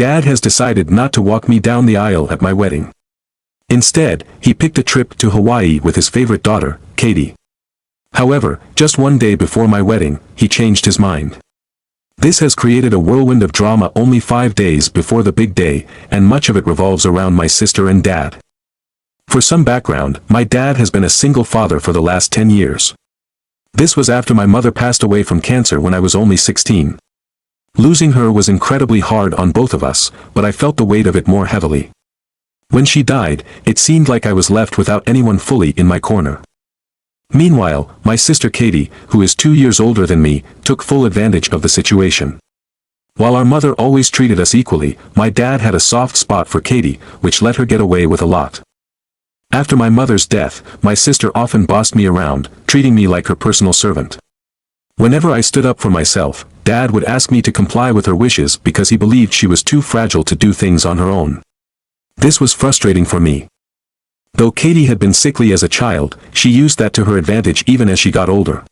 Dad has decided not to walk me down the aisle at my wedding. Instead, he picked a trip to Hawaii with his favorite daughter, Katie. However, just one day before my wedding, he changed his mind. This has created a whirlwind of drama only 5 days before the big day, and much of it revolves around my sister and dad. For some background, my dad has been a single father for the last 10 years. This was after my mother passed away from cancer when I was only 16. Losing her was incredibly hard on both of us, but I felt the weight of it more heavily. When she died, it seemed like I was left without anyone fully in my corner. Meanwhile, my sister Katie, who is 2 years older than me, took full advantage of the situation. While our mother always treated us equally, my dad had a soft spot for Katie, which let her get away with a lot. After my mother's death, my sister often bossed me around, treating me like her personal servant. Whenever I stood up for myself, Dad would ask me to comply with her wishes because he believed she was too fragile to do things on her own. This was frustrating for me. Though Katie had been sickly as a child, she used that to her advantage even as she got older.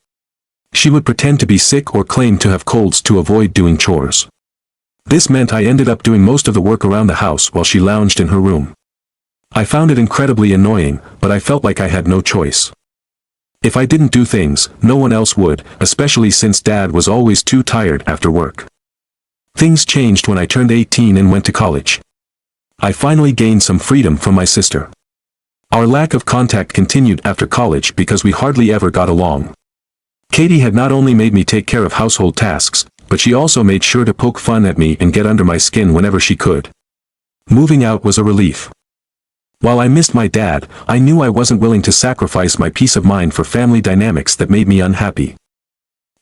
She would pretend to be sick or claim to have colds to avoid doing chores. This meant I ended up doing most of the work around the house while she lounged in her room. I found it incredibly annoying, but I felt like I had no choice. If I didn't do things, no one else would, especially since Dad was always too tired after work. Things changed when I turned 18 and went to college. I finally gained some freedom from my sister. Our lack of contact continued after college because we hardly ever got along. Katie had not only made me take care of household tasks, but she also made sure to poke fun at me and get under my skin whenever she could. Moving out was a relief. While I missed my dad, I knew I wasn't willing to sacrifice my peace of mind for family dynamics that made me unhappy.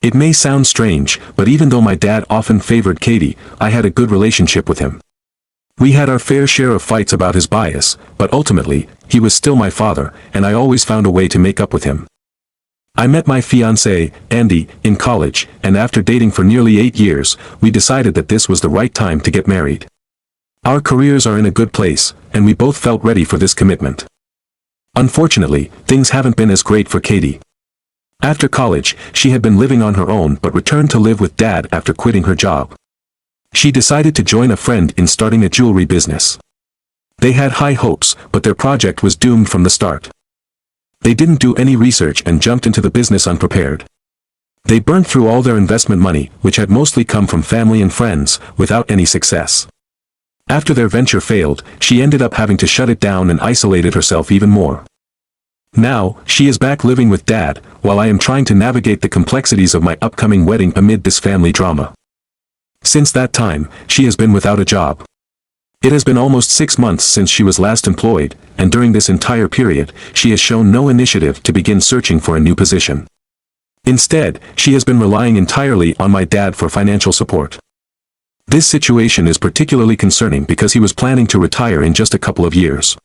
It may sound strange, but even though my dad often favored Katie, I had a good relationship with him. We had our fair share of fights about his bias, but ultimately, he was still my father, and I always found a way to make up with him. I met my fiancée, Andy, in college, and after dating for nearly 8 years, we decided that this was the right time to get married. Our careers are in a good place, and we both felt ready for this commitment. Unfortunately, things haven't been as great for Katie. After college, she had been living on her own but returned to live with Dad after quitting her job. She decided to join a friend in starting a jewelry business. They had high hopes, but their project was doomed from the start. They didn't do any research and jumped into the business unprepared. They burnt through all their investment money, which had mostly come from family and friends, without any success. After their venture failed, she ended up having to shut it down and isolated herself even more. Now, she is back living with Dad, while I am trying to navigate the complexities of my upcoming wedding amid this family drama. Since that time, she has been without a job. It has been almost 6 months since she was last employed, and during this entire period, she has shown no initiative to begin searching for a new position. Instead, she has been relying entirely on my dad for financial support. This situation is particularly concerning because he was planning to retire in just a couple of years.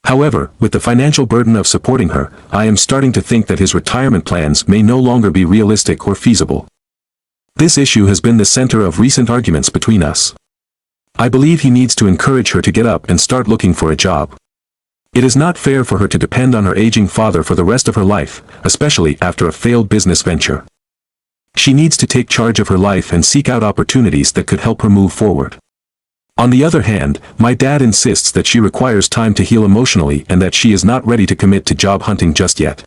However, with the financial burden of supporting her, I am starting to think that his retirement plans may no longer be realistic or feasible. This issue has been the center of recent arguments between us. I believe he needs to encourage her to get up and start looking for a job. It is not fair for her to depend on her aging father for the rest of her life, especially after a failed business venture. She needs to take charge of her life and seek out opportunities that could help her move forward. On the other hand, my dad insists that she requires time to heal emotionally and that she is not ready to commit to job hunting just yet.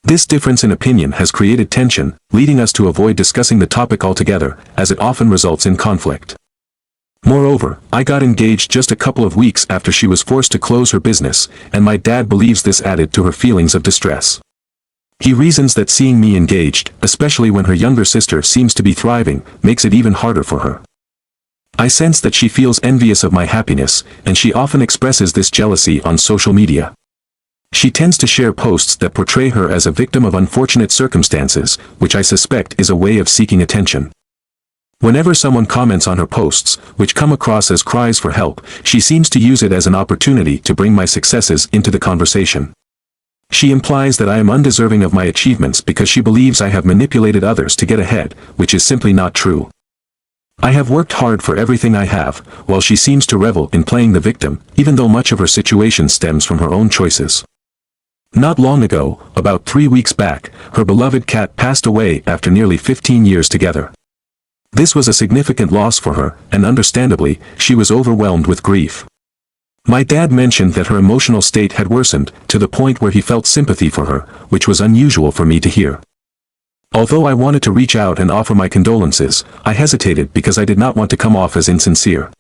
This difference in opinion has created tension, leading us to avoid discussing the topic altogether, as it often results in conflict. Moreover, I got engaged just a couple of weeks after she was forced to close her business, and my dad believes this added to her feelings of distress. He reasons that seeing me engaged, especially when her younger sister seems to be thriving, makes it even harder for her. I sense that she feels envious of my happiness, and she often expresses this jealousy on social media. She tends to share posts that portray her as a victim of unfortunate circumstances, which I suspect is a way of seeking attention. Whenever someone comments on her posts, which come across as cries for help, she seems to use it as an opportunity to bring my successes into the conversation. She implies that I am undeserving of my achievements because she believes I have manipulated others to get ahead, which is simply not true. I have worked hard for everything I have, while she seems to revel in playing the victim, even though much of her situation stems from her own choices. Not long ago, about 3 weeks back, her beloved cat passed away after nearly 15 years together. This was a significant loss for her, and understandably, she was overwhelmed with grief. My dad mentioned that her emotional state had worsened, to the point where he felt sympathy for her, which was unusual for me to hear. Although I wanted to reach out and offer my condolences, I hesitated because I did not want to come off as insincere.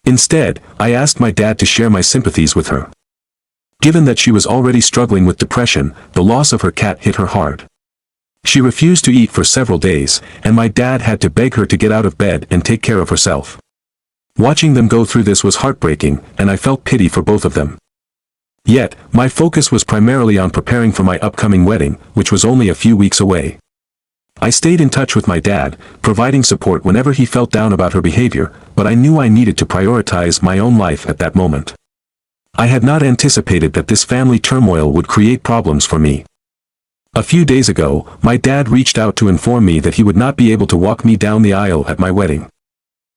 Instead, I asked my dad to share my sympathies with her. Given that she was already struggling with depression, the loss of her cat hit her hard. She refused to eat for several days, and my dad had to beg her to get out of bed and take care of herself. Watching them go through this was heartbreaking, and I felt pity for both of them. Yet, my focus was primarily on preparing for my upcoming wedding, which was only a few weeks away. I stayed in touch with my dad, providing support whenever he felt down about her behavior, but I knew I needed to prioritize my own life at that moment. I had not anticipated that this family turmoil would create problems for me. A few days ago, my dad reached out to inform me that he would not be able to walk me down the aisle at my wedding.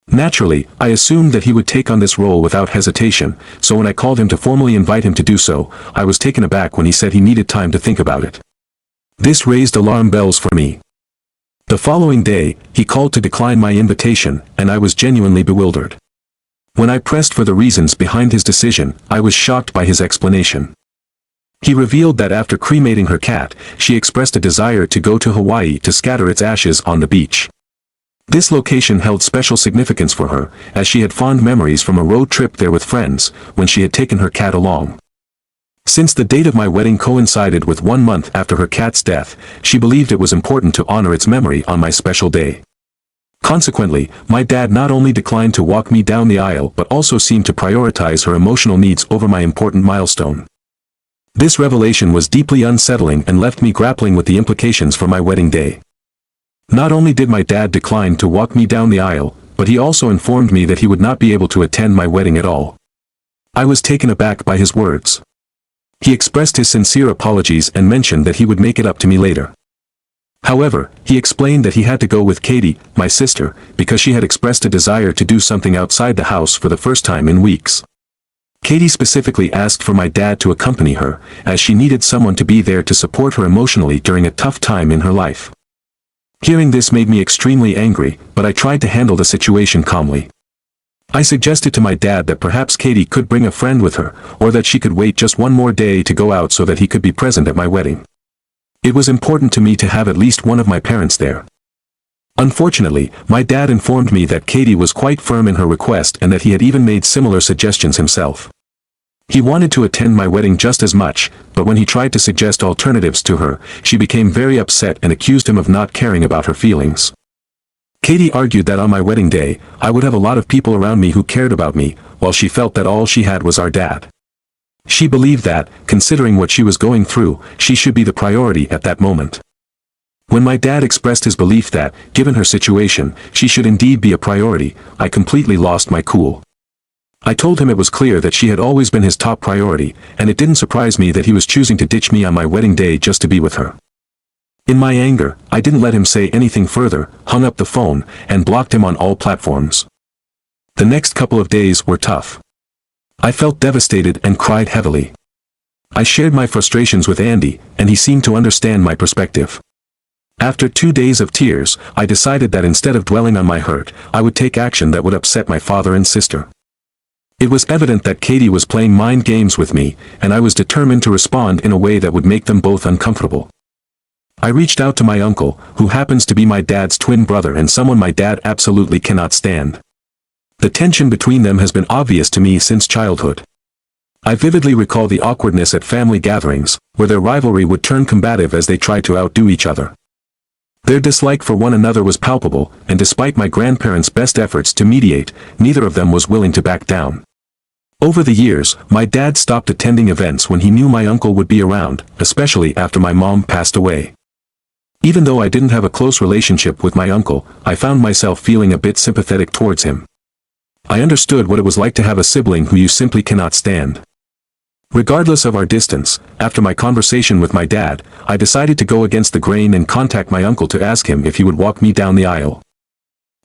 Naturally, I assumed that he would take on this role without hesitation, so when I called him to formally invite him to do so, I was taken aback when he said he needed time to think about it. This raised alarm bells for me. The following day, he called to decline my invitation, and I was genuinely bewildered. When I pressed for the reasons behind his decision, I was shocked by his explanation. He revealed that after cremating her cat, she expressed a desire to go to Hawaii to scatter its ashes on the beach. This location held special significance for her, as she had fond memories from a road trip there with friends, when she had taken her cat along. Since the date of my wedding coincided with 1 month after her cat's death, she believed it was important to honor its memory on my special day. Consequently, my dad not only declined to walk me down the aisle but also seemed to prioritize her emotional needs over my important milestone. This revelation was deeply unsettling and left me grappling with the implications for my wedding day. Not only did my dad decline to walk me down the aisle, but he also informed me that he would not be able to attend my wedding at all. I was taken aback by his words. He expressed his sincere apologies and mentioned that he would make it up to me later. However, he explained that he had to go with Katie, my sister, because she had expressed a desire to do something outside the house for the first time in weeks. Katie specifically asked for my dad to accompany her, as she needed someone to be there to support her emotionally during a tough time in her life. Hearing this made me extremely angry, but I tried to handle the situation calmly. I suggested to my dad that perhaps Katie could bring a friend with her, or that she could wait just one more day to go out so that he could be present at my wedding. It was important to me to have at least one of my parents there. Unfortunately, my dad informed me that Katie was quite firm in her request and that he had even made similar suggestions himself. He wanted to attend my wedding just as much, but when he tried to suggest alternatives to her, she became very upset and accused him of not caring about her feelings. Katie argued that on my wedding day, I would have a lot of people around me who cared about me, while she felt that all she had was our dad. She believed that, considering what she was going through, she should be the priority at that moment. When my dad expressed his belief that, given her situation, she should indeed be a priority, I completely lost my cool. I told him it was clear that she had always been his top priority, and it didn't surprise me that he was choosing to ditch me on my wedding day just to be with her. In my anger, I didn't let him say anything further, hung up the phone, and blocked him on all platforms. The next couple of days were tough. I felt devastated and cried heavily. I shared my frustrations with Andy, and he seemed to understand my perspective. After 2 days of tears, I decided that instead of dwelling on my hurt, I would take action that would upset my father and sister. It was evident that Katie was playing mind games with me, and I was determined to respond in a way that would make them both uncomfortable. I reached out to my uncle, who happens to be my dad's twin brother and someone my dad absolutely cannot stand. The tension between them has been obvious to me since childhood. I vividly recall the awkwardness at family gatherings, where their rivalry would turn combative as they tried to outdo each other. Their dislike for one another was palpable, and despite my grandparents' best efforts to mediate, neither of them was willing to back down. Over the years, my dad stopped attending events when he knew my uncle would be around, especially after my mom passed away. Even though I didn't have a close relationship with my uncle, I found myself feeling a bit sympathetic towards him. I understood what it was like to have a sibling who you simply cannot stand. Regardless of our distance, after my conversation with my dad, I decided to go against the grain and contact my uncle to ask him if he would walk me down the aisle.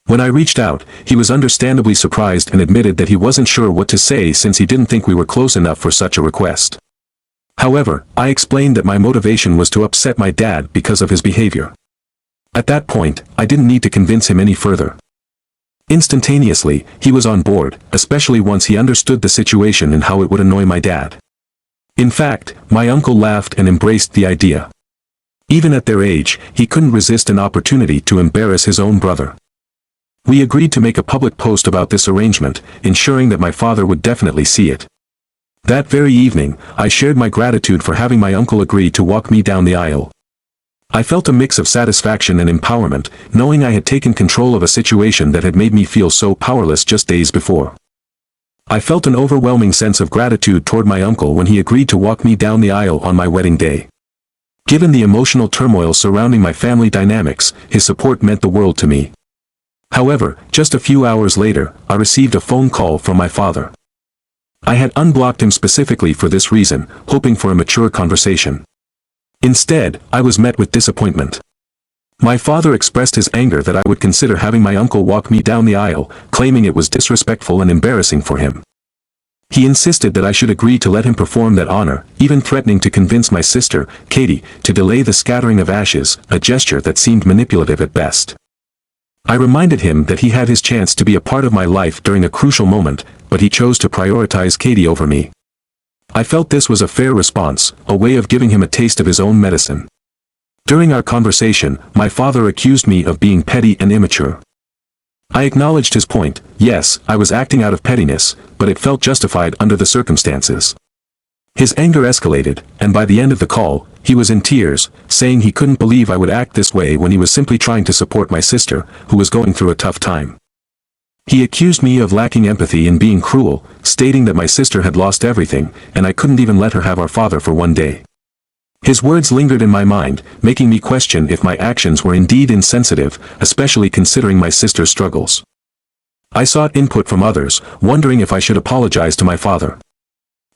When I reached out, he was understandably surprised and admitted that he wasn't sure what to say since he didn't think we were close enough for such a request. However, I explained that my motivation was to upset my dad because of his behavior. At that point, I didn't need to convince him any further. Instantaneously, he was on board, especially once he understood the situation and how it would annoy my dad. In fact, my uncle laughed and embraced the idea. Even at their age, he couldn't resist an opportunity to embarrass his own brother. We agreed to make a public post about this arrangement, ensuring that my father would definitely see it. That very evening, I shared my gratitude for having my uncle agree to walk me down the aisle. I felt a mix of satisfaction and empowerment, knowing I had taken control of a situation that had made me feel so powerless just days before. I felt an overwhelming sense of gratitude toward my uncle when he agreed to walk me down the aisle on my wedding day. Given the emotional turmoil surrounding my family dynamics, his support meant the world to me. However, just a few hours later, I received a phone call from my father. I had unblocked him specifically for this reason, hoping for a mature conversation. Instead, I was met with disappointment. My father expressed his anger that I would consider having my uncle walk me down the aisle, claiming it was disrespectful and embarrassing for him. He insisted that I should agree to let him perform that honor, even threatening to convince my sister, Katie, to delay the scattering of ashes, a gesture that seemed manipulative at best. I reminded him that he had his chance to be a part of my life during a crucial moment, but he chose to prioritize Katie over me. I felt this was a fair response, a way of giving him a taste of his own medicine. During our conversation, my father accused me of being petty and immature. I acknowledged his point. Yes, I was acting out of pettiness, but it felt justified under the circumstances. His anger escalated, and by the end of the call, he was in tears, saying he couldn't believe I would act this way when he was simply trying to support my sister, who was going through a tough time. He accused me of lacking empathy and being cruel, stating that my sister had lost everything, and I couldn't even let her have our father for one day. His words lingered in my mind, making me question if my actions were indeed insensitive, especially considering my sister's struggles. I sought input from others, wondering if I should apologize to my father.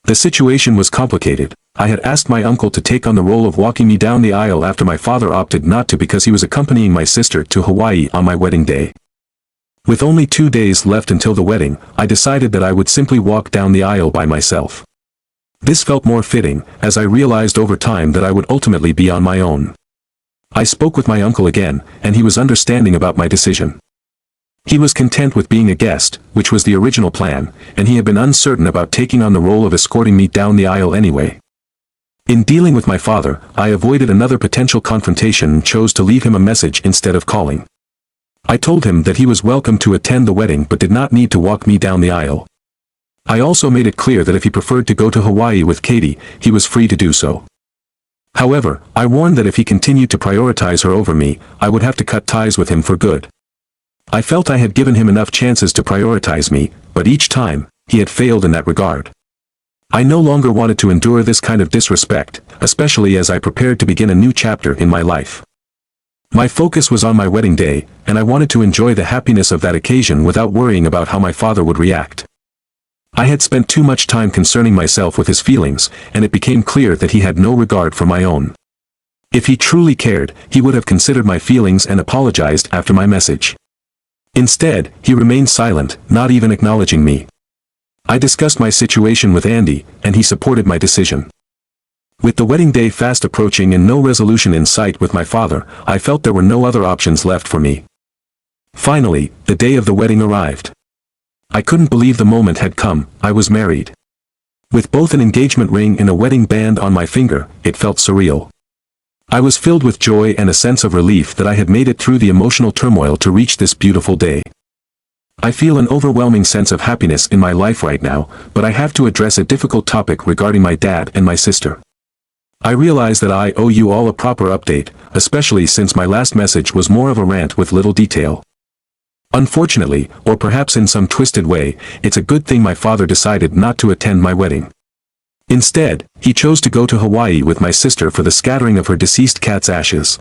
The situation was complicated. I had asked my uncle to take on the role of walking me down the aisle after my father opted not to because he was accompanying my sister to Hawaii on my wedding day. With only 2 days left until the wedding, I decided that I would simply walk down the aisle by myself. This felt more fitting, as I realized over time that I would ultimately be on my own. I spoke with my uncle again, and he was understanding about my decision. He was content with being a guest, which was the original plan, and he had been uncertain about taking on the role of escorting me down the aisle anyway. In dealing with my father, I avoided another potential confrontation and chose to leave him a message instead of calling. I told him that he was welcome to attend the wedding but did not need to walk me down the aisle. I also made it clear that if he preferred to go to Hawaii with Katie, he was free to do so. However, I warned that if he continued to prioritize her over me, I would have to cut ties with him for good. I felt I had given him enough chances to prioritize me, but each time, he had failed in that regard. I no longer wanted to endure this kind of disrespect, especially as I prepared to begin a new chapter in my life. My focus was on my wedding day, and I wanted to enjoy the happiness of that occasion without worrying about how my father would react. I had spent too much time concerning myself with his feelings, and it became clear that he had no regard for my own. If he truly cared, he would have considered my feelings and apologized after my message. Instead, he remained silent, not even acknowledging me. I discussed my situation with Andy, and he supported my decision. With the wedding day fast approaching and no resolution in sight with my father, I felt there were no other options left for me. Finally, the day of the wedding arrived. I couldn't believe the moment had come. I was married. With both an engagement ring and a wedding band on my finger, it felt surreal. I was filled with joy and a sense of relief that I had made it through the emotional turmoil to reach this beautiful day. I feel an overwhelming sense of happiness in my life right now, but I have to address a difficult topic regarding my dad and my sister. I realize that I owe you all a proper update, especially since my last message was more of a rant with little detail. Unfortunately, or perhaps in some twisted way, it's a good thing my father decided not to attend my wedding. Instead, he chose to go to Hawaii with my sister for the scattering of her deceased cat's ashes.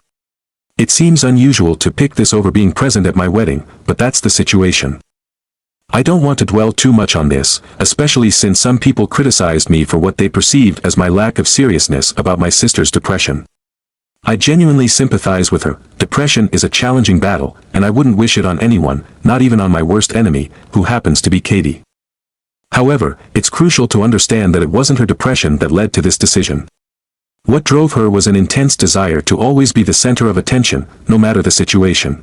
It seems unusual to pick this over being present at my wedding, but that's the situation. I don't want to dwell too much on this, especially since some people criticized me for what they perceived as my lack of seriousness about my sister's depression. I genuinely sympathize with her. Depression is a challenging battle, and I wouldn't wish it on anyone, not even on my worst enemy, who happens to be Katie. However, it's crucial to understand that it wasn't her depression that led to this decision. What drove her was an intense desire to always be the center of attention, no matter the situation.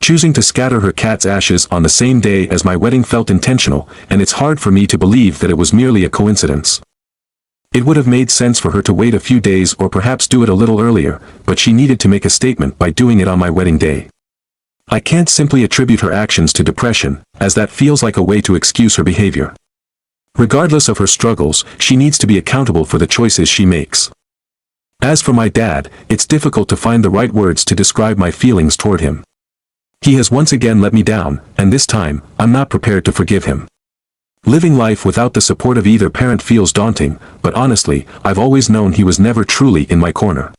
Choosing to scatter her cat's ashes on the same day as my wedding felt intentional, and it's hard for me to believe that it was merely a coincidence. It would have made sense for her to wait a few days or perhaps do it a little earlier, but she needed to make a statement by doing it on my wedding day. I can't simply attribute her actions to depression, as that feels like a way to excuse her behavior. Regardless of her struggles, she needs to be accountable for the choices she makes. As for my dad, it's difficult to find the right words to describe my feelings toward him. He has once again let me down, and this time, I'm not prepared to forgive him. Living life without the support of either parent feels daunting, but honestly, I've always known he was never truly in my corner.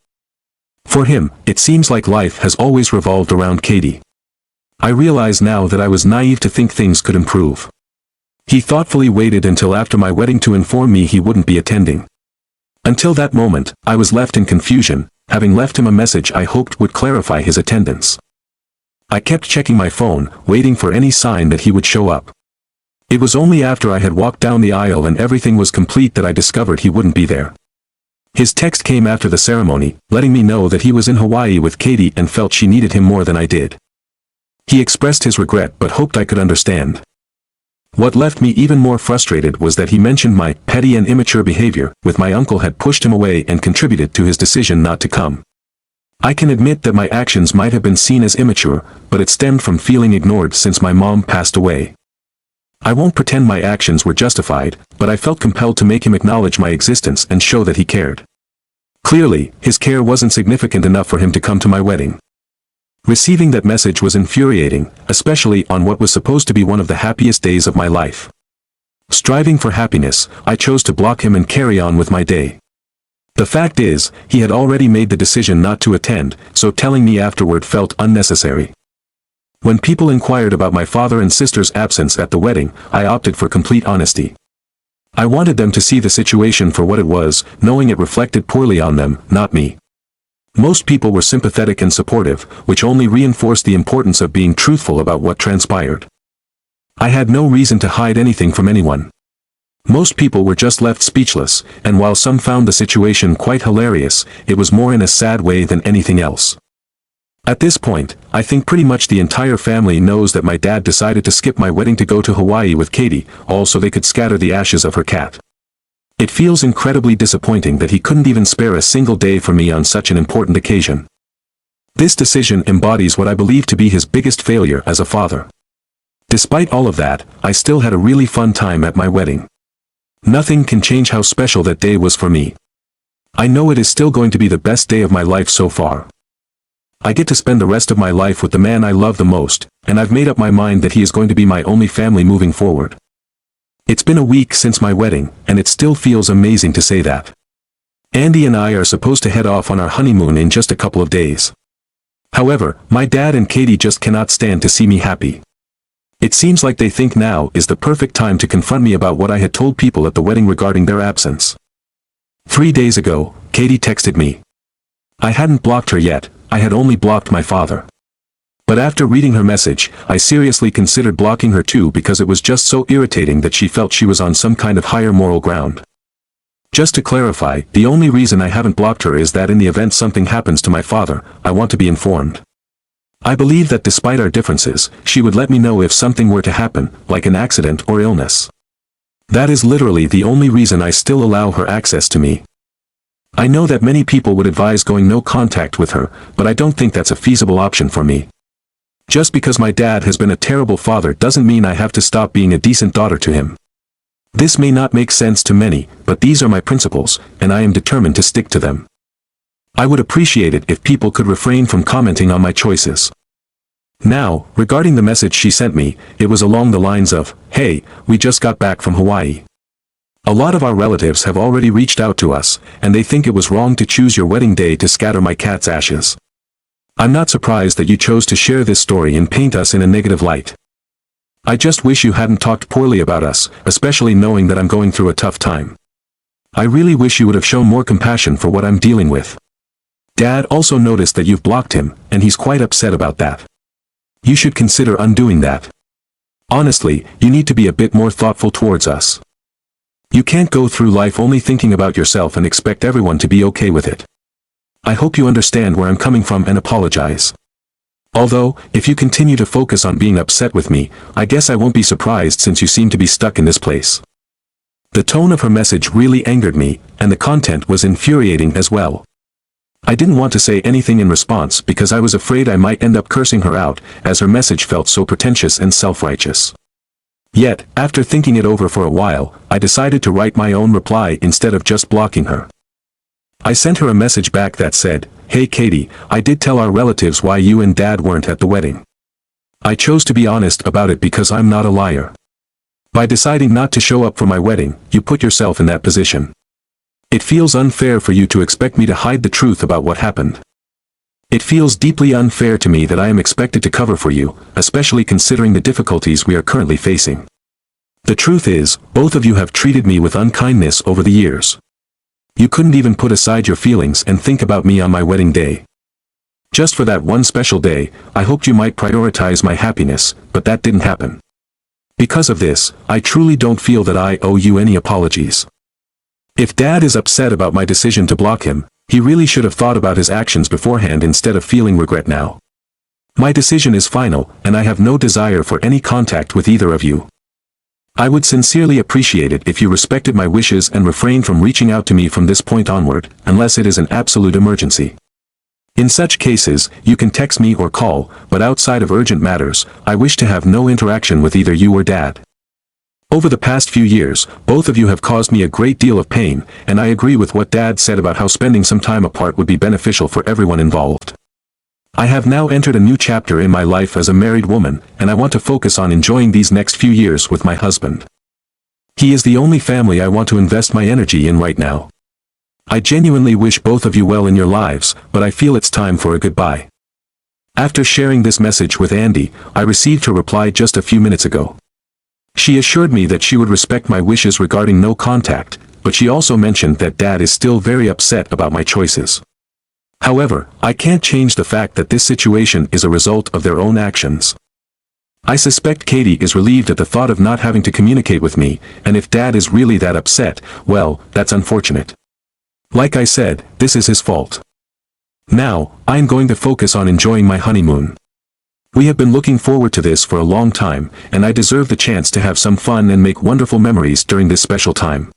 For him, it seems like life has always revolved around Katie. I realize now that I was naive to think things could improve. He thoughtfully waited until after my wedding to inform me he wouldn't be attending. Until that moment, I was left in confusion, having left him a message I hoped would clarify his attendance. I kept checking my phone, waiting for any sign that he would show up. It was only after I had walked down the aisle and everything was complete that I discovered he wouldn't be there. His text came after the ceremony, letting me know that he was in Hawaii with Katie and felt she needed him more than I did. He expressed his regret but hoped I could understand. What left me even more frustrated was that he mentioned my petty and immature behavior, with my uncle had pushed him away and contributed to his decision not to come. I can admit that my actions might have been seen as immature, but it stemmed from feeling ignored since my mom passed away. I won't pretend my actions were justified, but I felt compelled to make him acknowledge my existence and show that he cared. Clearly, his care wasn't significant enough for him to come to my wedding. Receiving that message was infuriating, especially on what was supposed to be one of the happiest days of my life. Striving for happiness, I chose to block him and carry on with my day. The fact is, he had already made the decision not to attend, so telling me afterward felt unnecessary. When people inquired about my father and sister's absence at the wedding, I opted for complete honesty. I wanted them to see the situation for what it was, knowing it reflected poorly on them, not me. Most people were sympathetic and supportive, which only reinforced the importance of being truthful about what transpired. I had no reason to hide anything from anyone. Most people were just left speechless, and while some found the situation quite hilarious, it was more in a sad way than anything else. At this point, I think pretty much the entire family knows that my dad decided to skip my wedding to go to Hawaii with Katie, all so they could scatter the ashes of her cat. It feels incredibly disappointing that he couldn't even spare a single day for me on such an important occasion. This decision embodies what I believe to be his biggest failure as a father. Despite all of that, I still had a really fun time at my wedding. Nothing can change how special that day was for me. I know it is still going to be the best day of my life so far. I get to spend the rest of my life with the man I love the most, and I've made up my mind that he is going to be my only family moving forward. It's been a week since my wedding, and it still feels amazing to say that. Andy and I are supposed to head off on our honeymoon in just a couple of days. However, my dad and Katie just cannot stand to see me happy. It seems like they think now is the perfect time to confront me about what I had told people at the wedding regarding their absence. 3 days ago, Katie texted me. I hadn't blocked her yet, I had only blocked my father. But after reading her message, I seriously considered blocking her too because it was just so irritating that she felt she was on some kind of higher moral ground. Just to clarify, the only reason I haven't blocked her is that in the event something happens to my father, I want to be informed. I believe that despite our differences, she would let me know if something were to happen, like an accident or illness. That is literally the only reason I still allow her access to me. I know that many people would advise going no contact with her, but I don't think that's a feasible option for me. Just because my dad has been a terrible father doesn't mean I have to stop being a decent daughter to him. This may not make sense to many, but these are my principles, and I am determined to stick to them. I would appreciate it if people could refrain from commenting on my choices. Now, regarding the message she sent me, it was along the lines of, "Hey, we just got back from Hawaii. A lot of our relatives have already reached out to us, and they think it was wrong to choose your wedding day to scatter my cat's ashes. I'm not surprised that you chose to share this story and paint us in a negative light. I just wish you hadn't talked poorly about us, especially knowing that I'm going through a tough time. I really wish you would have shown more compassion for what I'm dealing with. Dad also noticed that you've blocked him, and he's quite upset about that. You should consider undoing that. Honestly, you need to be a bit more thoughtful towards us. You can't go through life only thinking about yourself and expect everyone to be okay with it. I hope you understand where I'm coming from and apologize. Although, if you continue to focus on being upset with me, I guess I won't be surprised since you seem to be stuck in this place. The tone of her message really angered me, and the content was infuriating as well. I didn't want to say anything in response because I was afraid I might end up cursing her out, as her message felt so pretentious and self-righteous. Yet, after thinking it over for a while, I decided to write my own reply instead of just blocking her. I sent her a message back that said, "Hey Katie, I did tell our relatives why you and Dad weren't at the wedding. I chose to be honest about it because I'm not a liar. By deciding not to show up for my wedding, you put yourself in that position. It feels unfair for you to expect me to hide the truth about what happened. It feels deeply unfair to me that I am expected to cover for you, especially considering the difficulties we are currently facing. The truth is, both of you have treated me with unkindness over the years. You couldn't even put aside your feelings and think about me on my wedding day. Just for that one special day, I hoped you might prioritize my happiness, but that didn't happen. Because of this, I truly don't feel that I owe you any apologies. If Dad is upset about my decision to block him, he really should have thought about his actions beforehand instead of feeling regret now. My decision is final, and I have no desire for any contact with either of you. I would sincerely appreciate it if you respected my wishes and refrained from reaching out to me from this point onward, unless it is an absolute emergency. In such cases, you can text me or call, but outside of urgent matters, I wish to have no interaction with either you or Dad. Over the past few years, both of you have caused me a great deal of pain, and I agree with what Dad said about how spending some time apart would be beneficial for everyone involved. I have now entered a new chapter in my life as a married woman, and I want to focus on enjoying these next few years with my husband. He is the only family I want to invest my energy in right now. I genuinely wish both of you well in your lives, but I feel it's time for a goodbye. After sharing this message with Andy, I received her reply just a few minutes ago. She assured me that she would respect my wishes regarding no contact, but she also mentioned that Dad is still very upset about my choices. However, I can't change the fact that this situation is a result of their own actions. I suspect Katie is relieved at the thought of not having to communicate with me, and if Dad is really that upset, well, that's unfortunate. Like I said, this is his fault. Now, I am going to focus on enjoying my honeymoon. We have been looking forward to this for a long time, and I deserve the chance to have some fun and make wonderful memories during this special time.